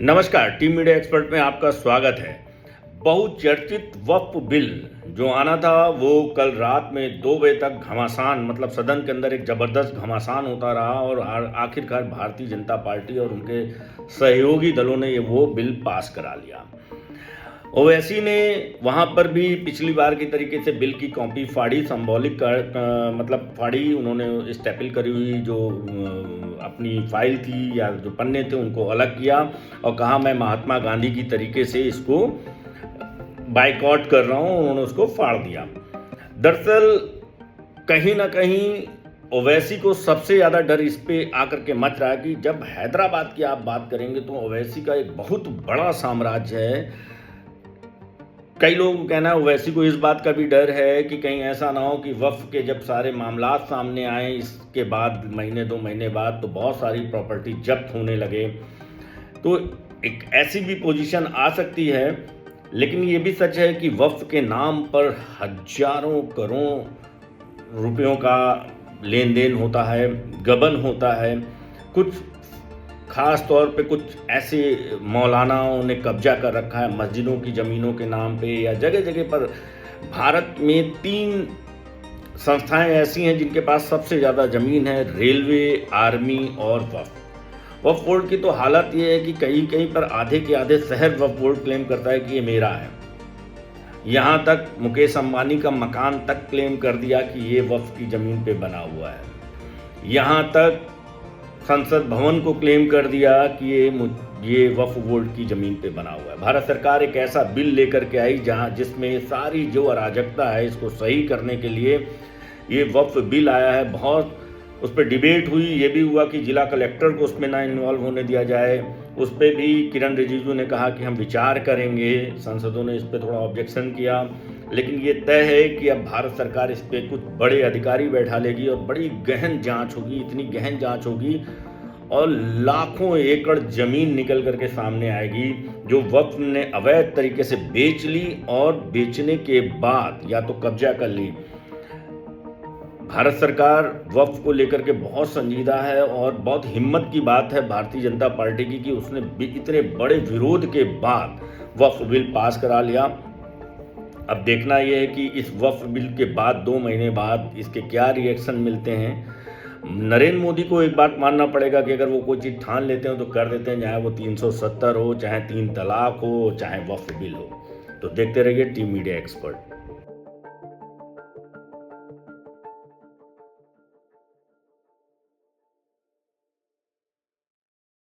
नमस्कार, team media expert में आपका स्वागत है। बहुचर्चित वक्फ बिल जो आना था वो कल रात में 2 बजे तक घमासान मतलब सदन के अंदर एक ज़बरदस्त घमासान होता रहा और आखिरकार भारतीय जनता पार्टी और उनके सहयोगी दलों ने वो बिल पास करा लिया। ओवैसी ने वहाँ पर भी पिछली बार की तरीके से बिल की कॉपी फाड़ी, सिंबॉलिक मतलब फाड़ी, उन्होंने स्टेपल करी हुई जो अपनी फाइल थी या जो पन्ने थे उनको अलग किया और कहा मैं महात्मा गांधी की तरीके से इसको बाइकआउट कर रहा हूँ। उन्होंने उसको फाड़ दिया। दरअसल कहीं ना कहीं ओवैसी को सबसे ज़्यादा डर इस पे आकर के मच रहा है कि जब हैदराबाद की आप बात करेंगे तो ओवैसी का एक बहुत बड़ा साम्राज्य है। कई लोगों को कहना है ओवैसी को इस बात का भी डर है कि कहीं ऐसा ना हो कि वक्फ के जब सारे मामलात सामने आए इसके बाद महीने 2 महीने बाद तो बहुत सारी प्रॉपर्टी जब्त होने लगे, तो एक ऐसी भी पोजीशन आ सकती है। लेकिन ये भी सच है कि वक्फ के नाम पर हजारों करोड़ रुपयों का लेन देन होता है, गबन होता है। कुछ ख़ास तौर पे कुछ ऐसे मौलानाओं ने कब्जा कर रखा है मस्जिदों की ज़मीनों के नाम पे या जगह जगह पर। भारत में 3 संस्थाएं ऐसी हैं जिनके पास सबसे ज़्यादा ज़मीन है, रेलवे, आर्मी और वक्फ। वक्फ बोर्ड की तो हालत ये है कि कहीं कहीं पर आधे के आधे शहर वक्फ बोर्ड क्लेम करता है कि ये मेरा है। यहाँ तक मुकेश अंबानी का मकान तक क्लेम कर दिया कि ये वक्फ की ज़मीन पे बना हुआ है। यहाँ तक संसद भवन को क्लेम कर दिया कि ये वक्फ बोर्ड की ज़मीन पे बना हुआ है। भारत सरकार एक ऐसा बिल लेकर के आई जिसमें सारी जो अराजकता है इसको सही करने के लिए ये वक्फ बिल आया है। बहुत उस पर डिबेट हुई, ये भी हुआ कि जिला कलेक्टर को उसमें ना इन्वॉल्व होने दिया जाए। उस पर भी किरण रिजिजू ने कहा कि हम विचार करेंगे। सांसदों ने इस पर थोड़ा ऑब्जेक्शन किया, लेकिन ये तय है कि अब भारत सरकार इस पर कुछ बड़े अधिकारी बैठा लेगी और बड़ी गहन जांच होगी, इतनी गहन जांच होगी और लाखों एकड़ ज़मीन निकल करके सामने आएगी जो वक्फ ने अवैध तरीके से बेच ली और बेचने के बाद या तो कब्जा कर ली। भारत सरकार वक्फ को लेकर के बहुत संजीदा है और बहुत हिम्मत की बात है भारतीय जनता पार्टी की कि उसने इतने बड़े विरोध के बाद वक्फ बिल पास करा लिया। अब देखना यह है कि इस वक्फ बिल के बाद 2 महीने बाद इसके क्या रिएक्शन मिलते हैं। नरेंद्र मोदी को एक बात मानना पड़ेगा कि अगर वो कोई चीज़ ठान लेते हैं तो कर देते हैं, चाहे वो 370 हो, चाहे 3 तलाक हो, चाहे वक्फ बिल हो। तो देखते रहिए टीम मीडिया एक्सपर्ट।